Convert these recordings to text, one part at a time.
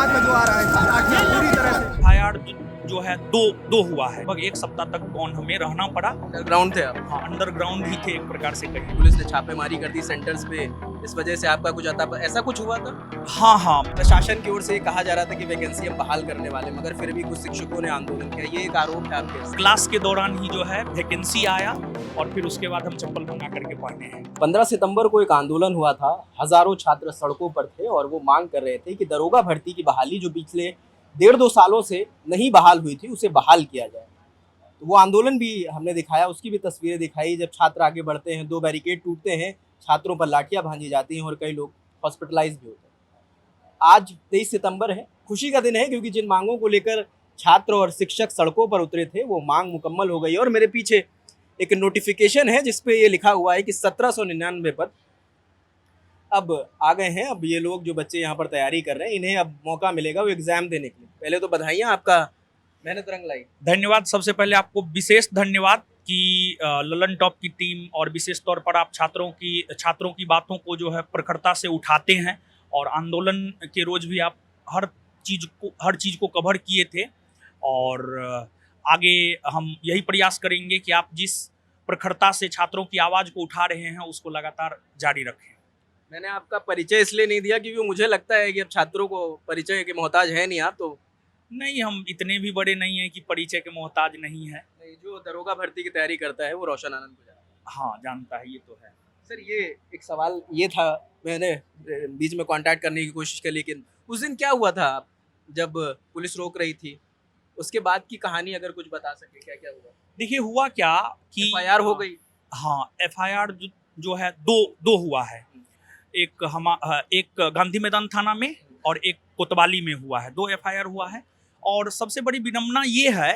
बाद में जो आ रहा है लाठियां पूरी तरह से फायर जो है दो हुआ है। लगभग एक सप्ताह तक गौन हमें रहना पड़ा। अंडरग्राउंड थे आप? हाँ, अंडरग्राउंड ही थे एक प्रकार से कहीं। पुलिस ने छापेमारी कर दी सेंटर्स पे, इस वजह से आपका कुछ आता ऐसा कुछ हुआ था? हाँ, प्रशासन की ओर से ये कहा जा रहा था कि वैकेंसी हम बहाल करने वाले, मगर फिर भी कुछ शिक्षकों ने आंदोलन किया, ये एक आरोप है आपके? क्लास के दौरान ही जो है वैकेंसी आया और फिर उसके बाद हम चप्पल मंगा करके पहने हैं। 15 सितंबर को एक आंदोलन हुआ था, हजारों छात्र सड़कों पर थे और वो मांग कर रहे थे कि दरोगा भर्ती की बहाली जो पिछले 1.5-2 सालों से नहीं बहाल हुई थी, उसे बहाल किया जाए। तो वो आंदोलन भी हमने दिखाया, उसकी भी तस्वीरें दिखाई। जब छात्र आगे बढ़ते हैं, 2 बैरिकेड टूटते हैं, छात्रों पर लाठियां भांजी जाती हैं और कई लोग हॉस्पिटलाइज भी होते हैं। आज 23 सितंबर है, खुशी का दिन है, क्योंकि जिन मांगों को लेकर छात्र और शिक्षक सड़कों पर उतरे थे वो मांग मुकम्मल हो गई। और मेरे पीछे एक नोटिफिकेशन है जिसपे ये लिखा हुआ है कि 1799 पद अब आ गए हैं। अब ये लोग जो बच्चे यहाँ पर तैयारी कर रहे हैं, इन्हें अब मौका मिलेगा वो एग्जाम देने के लिए। पहले तो बधाइयाँ, आपका मेहनत रंग लाई। धन्यवाद। सबसे पहले आपको विशेष धन्यवाद कि ललन टॉप की टीम और विशेष तौर पर आप छात्रों की बातों को जो है प्रखरता से उठाते हैं और आंदोलन के रोज भी आप हर चीज़ को कवर किए थे। और आगे हम यही प्रयास करेंगे कि आप जिस प्रखरता से छात्रों की आवाज़ को उठा रहे हैं उसको लगातार जारी रखें। मैंने आपका परिचय इसलिए नहीं दिया क्योंकि मुझे लगता है कि अब छात्रों को परिचय के मोहताज है नहीं आप तो। नहीं, हम इतने भी बड़े नहीं हैं कि परिचय के मोहताज नहीं है। नहीं, जो दरोगा भर्ती की तैयारी करता है वो रोशन आनंद को जानता है। हाँ, जानता है, ये तो है। सर, ये एक सवाल ये था, मैंने बीच में कांटेक्ट करने की कोशिश की, लेकिन उस दिन क्या हुआ था जब पुलिस रोक रही थी, उसके बाद की कहानी अगर कुछ बता सके, क्या क्या हुआ? देखिए, हुआ क्या कि FIR हो गई। हाँ, FIR जो है दो हुआ है। एक गांधी मैदान थाना में और एक कोतवाली में हुआ है। 2 FIR हुआ है। और सबसे बड़ी विडम्बना ये है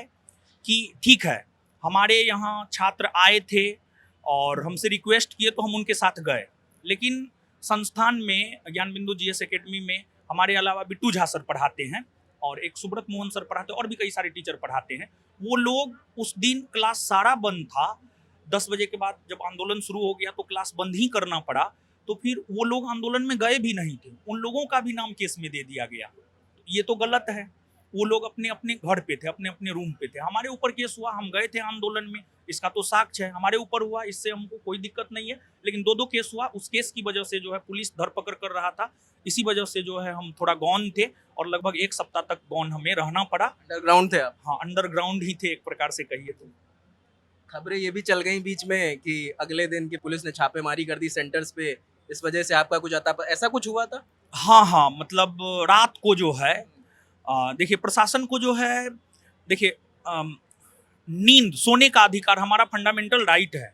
कि ठीक है, हमारे यहाँ छात्र आए थे और हमसे रिक्वेस्ट किए तो हम उनके साथ गए, लेकिन संस्थान में ज्ञान बिंदु GS एकेडमी में हमारे अलावा बिट्टू झा सर पढ़ाते हैं और एक सुब्रत मोहन सर पढ़ाते हैं और भी कई सारे टीचर पढ़ाते हैं। वो लोग उस दिन क्लास सारा बंद था। 10 बजे के बाद जब आंदोलन शुरू हो गया तो क्लास बंद ही करना पड़ा। तो फिर वो लोग आंदोलन में गए भी नहीं थे, उन लोगों का भी नाम केस में दे दिया गया। ये तो गलत है। वो लोग अपने अपने घर पे थे, अपने अपने रूम पे थे। हमारे ऊपर केस हुआ, हम गए थे आंदोलन में, इसका तो साक्ष्य है। हमारे ऊपर हुआ, इससे हमको कोई दिक्कत नहीं है। लेकिन 2 केस हुआ, उस केस की वजह से जो है पुलिस धरपकड़ कर रहा था, इसी वजह से जो है हम थोड़ा गौन थे और लगभग एक सप्ताह तक गौन हमें रहना पड़ा। अंडरग्राउंड थे आप? हाँ, अंडरग्राउंड ही थे एक प्रकार से कहिए तो। खबरें ये भी चल गई बीच में कि अगले दिन की पुलिस ने छापेमारी कर दी सेंटर्स पे, इस वजह से आपका कुछ आता ऐसा कुछ हुआ था? हाँ, मतलब रात को जो है देखिए, प्रशासन को जो है, देखिए, नींद, सोने का अधिकार हमारा फंडामेंटल राइट है।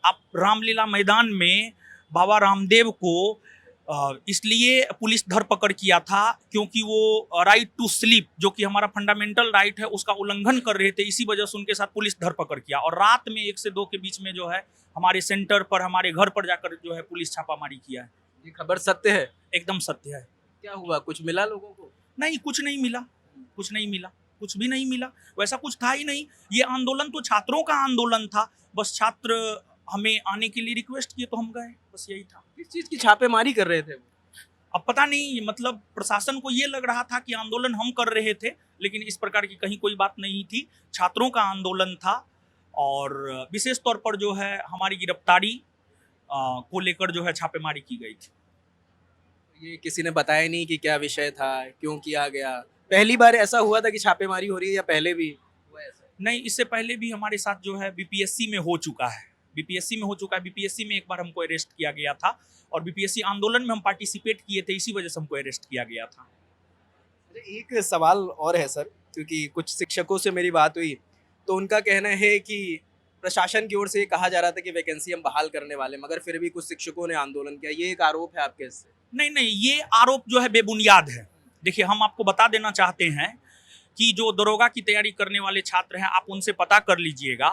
आप रामलीला मैदान में बाबा रामदेव को इसलिए पुलिस धरपकड़ किया था क्योंकि वो राइट टू स्लीप, जो कि हमारा फंडामेंटल राइट है, उसका उल्लंघन कर रहे थे। इसी वजह से उनके साथ पुलिस धरपकड़ किया और रात में 1 से 2 के बीच में जो है हमारे सेंटर पर, हमारे घर पर जाकर जो है पुलिस छापामारी किया है। ये खबर सत्य है? एकदम सत्य है। क्या हुआ, कुछ मिला लोगों को? नहीं, कुछ नहीं मिला, कुछ भी नहीं मिला। वैसा कुछ था ही नहीं। ये आंदोलन तो छात्रों का आंदोलन था, बस छात्र हमें आने के लिए रिक्वेस्ट किए तो हम गए, बस यही था। किस चीज की छापेमारी कर रहे थे? अब पता नहीं, मतलब प्रशासन को ये लग रहा था कि आंदोलन हम कर रहे थे, लेकिन इस प्रकार की कहीं कोई बात नहीं थी। छात्रों का आंदोलन था और विशेष तौर पर जो है हमारी गिरफ्तारी को लेकर जो है छापेमारी की गई थी। ये किसी ने बताया नहीं कि क्या विषय था, क्यों किया गया? पहली बार ऐसा हुआ था कि छापेमारी हो रही है या पहले भी हुआ ऐसा? नहीं, इससे पहले भी हमारे साथ जो है BPSC में हो चुका है। BPSC में एक बार हमको अरेस्ट किया गया था और BPSC आंदोलन में हम पार्टिसिपेट किए थे, इसी वजह से हमको अरेस्ट किया गया था। एक सवाल और है सर, क्योंकि कुछ शिक्षकों से मेरी बात हुई तो उनका कहना है कि प्रशासन की ओर से कहा जा रहा था कि वैकेंसी हम बहाल करने वाले, मगर फिर भी कुछ शिक्षकों ने आंदोलन किया। ये एक आरोप है आपके इससे? नहीं, ये आरोप जो है बेबुनियाद है। देखिए, हम आपको बता देना चाहते हैं कि जो दरोगा की तैयारी करने वाले छात्र हैं, आप उनसे पता कर लीजिएगा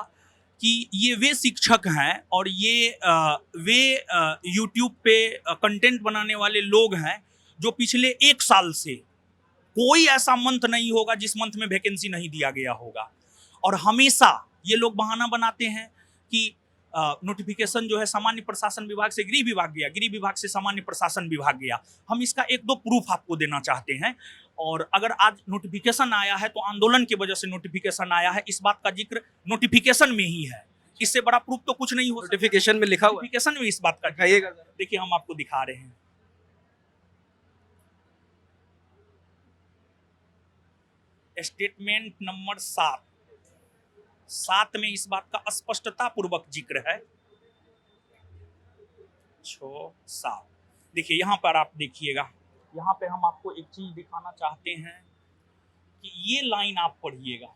कि ये वे शिक्षक हैं और वे यूट्यूब पे कंटेंट बनाने वाले लोग हैं जो पिछले 1 साल से कोई ऐसा मंथ नहीं होगा जिस मंथ में वैकेंसी नहीं दिया गया होगा। और हमेशा ये लोग बहाना बनाते हैं कि नोटिफिकेशन जो है सामान्य प्रशासन विभाग से गृह विभाग गया, गृह विभाग से सामान्य प्रशासन विभाग गया। हम इसका एक दो प्रूफ आपको देना चाहते हैं। और अगर आज नोटिफिकेशन आया है तो आंदोलन की वजह से नोटिफिकेशन आया है, इस बात का जिक्र नोटिफिकेशन में ही है। इससे बड़ा प्रूफ तो कुछ नहीं हो सकता। नोटिफिकेशन में लिखा हुआ है? नोटिफिकेशन में इस बात का दिखाइएगा जरा। देखिए हम आपको दिखा रहे हैं। स्टेटमेंट नंबर 7 में इस बात का स्पष्टता पूर्वक जिक्र है। 6-7 देखिए, यहाँ पर आप देखिएगा, यहाँ पे हम आपको एक चीज दिखाना चाहते हैं कि ये लाइन आप पढ़िएगा।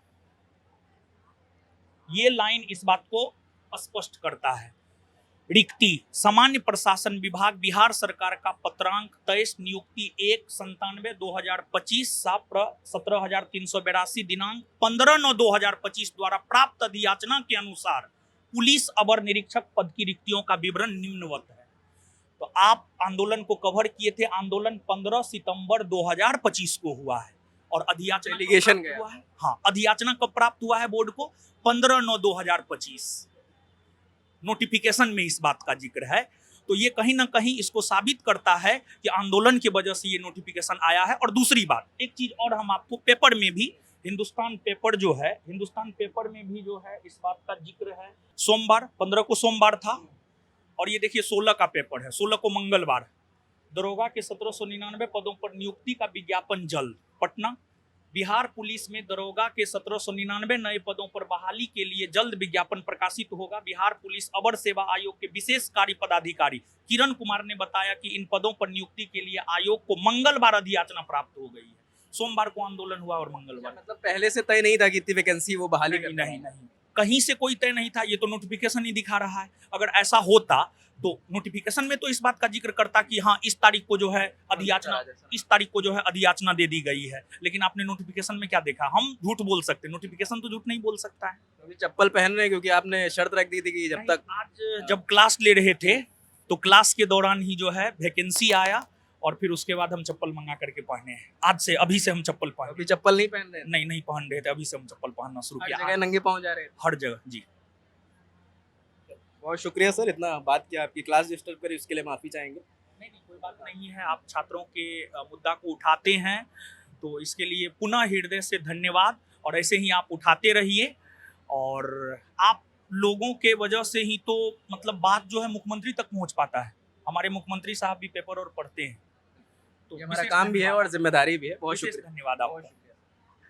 ये लाइन इस बात को स्पष्ट करता है। रिक्ति सामान्य प्रशासन विभाग बिहार सरकार का पत्रांक 23 नियुक्ति 1/97/2025 सा 17,382 दिनांक 15/9/2025 द्वारा प्राप्त अधियाचना के अनुसार पुलिस अवर निरीक्षक पद की रिक्तियों का विवरण निम्नवत है। तो आप आंदोलन को कवर किए थे। आंदोलन 15 सितंबर 2025 को हुआ है और अधियाचना डेलीगेशन कब हुआ है? हाँ, अधियाचना कब प्राप्त हुआ है बोर्ड को? 15/9/2025। नोटिफिकेशन में इस बात का जिक्र है। तो ये कहीं ना कहीं इसको साबित करता है कि आंदोलन की वजह से ये नोटिफिकेशन आया है। और दूसरी बात, एक चीज और हम आपको पेपर में भी, हिंदुस्तान पेपर जो है, हिंदुस्तान पेपर में भी जो है इस बात का जिक्र है। सोमवार 15 को सोमवार था और ये देखिए 16 का पेपर है, 16 को मंगलवार। दरोगा के 1799 पदों पर नियुक्ति का विज्ञापन जल्द। पटना, बिहार पुलिस में दरोगा के 1799 नए पदों पर बहाली के लिए जल्द विज्ञापन प्रकाशित होगा। बिहार पुलिस अवर सेवा आयोग के विशेष कार्य पदाधिकारी किरण कुमार ने बताया कि इन पदों पर नियुक्ति के लिए आयोग को मंगलवार अधियाचना प्राप्त हो गई है। सोमवार को आंदोलन हुआ और मंगलवार। मतलब पहले से तय नहीं था कि इतनी वैकेंसी वो बहाली नहीं, करना है? नहीं, कहीं से कोई तय नहीं था। ये तो नोटिफिकेशन ही दिखा रहा है। अगर ऐसा होता तो नोटिफिकेशन में तो इस बात का जिक्र करता कि हाँ इस तारीख को जो है अधियाचना, इस तारीख को जो है अधियाचना दे दी गई है। लेकिन आपने नोटिफिकेशन में क्या देखा? हम झूठ बोल सकते हैं, नोटिफिकेशन तो झूठ नहीं बोल सकता है। अभी चप्पल पहन रहे हैं क्योंकि आपने शर्त रख दी थी कि जब तक। आज जब क्लास ले रहे थे तो क्लास के दौरान ही जो है वैकेंसी आया और फिर उसके बाद हम चप्पल मंगा करके पहने हैं। आज से, अभी से हम चप्पल पहने। अभी चप्पल नहीं पहन रहे? नहीं पहन रहे थे, अभी से हम चप्पल पहनना शुरू हर किया। जगह नंगे पाँव जा रहे हैं? हर जगह जी। बहुत शुक्रिया सर, इतना बात किया, आपकी क्लास डिस्टर्ब करी उसके लिए माफी चाहेंगे। नहीं, कोई बात नहीं है। आप छात्रों के मुद्दा को उठाते हैं तो इसके लिए पुनः हृदय से धन्यवाद। और ऐसे ही आप उठाते रहिए और आप लोगों के वजह से ही तो मतलब बात जो है मुख्यमंत्री तक पहुंच पाता है। हमारे मुख्यमंत्री साहब भी पेपर और पढ़ते हैं, तो ये हमारा काम भी है और जिम्मेदारी भी है। बहुत विशेष शुक्रिया, धन्यवाद आपका।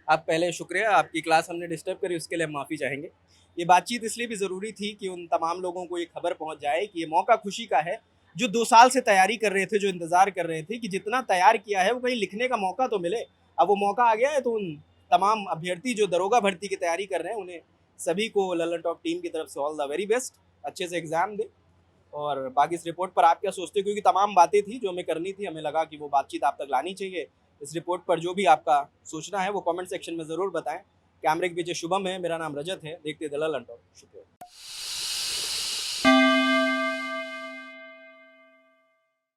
आप पहले शुक्रिया, आपकी क्लास हमने डिस्टर्ब करी उसके लिए हम माफ़ी चाहेंगे। ये बातचीत इसलिए भी ज़रूरी थी कि उन तमाम लोगों को ये खबर पहुंच जाए कि ये मौका खुशी का है, जो 2 साल से तैयारी कर रहे थे, जो इंतज़ार कर रहे थे कि जितना तैयार किया है वो कहीं लिखने का मौका तो मिले। अब वो मौका आ गया है, तो उन तमाम अभ्यर्थी जो दरोगा भर्ती की तैयारी कर रहे हैं उन्हें सभी को लल्लन टॉप टीम की तरफ से ऑल द वेरी बेस्ट। अच्छे से एग्ज़ाम दें। और बाकी इस रिपोर्ट पर आप क्या सोचते हो, क्योंकि तमाम बातें थी जो हमें करनी थी, हमें लगा कि वो बातचीत आप तक लानी चाहिए। इस रिपोर्ट पर जो भी आपका सोचना है वो कमेंट सेक्शन में ज़रूर बताएं। कैमरे के पीछे शुभम है, मेरा नाम रजत है। देखते हैं द लल्लन टॉप। शुक्रिया।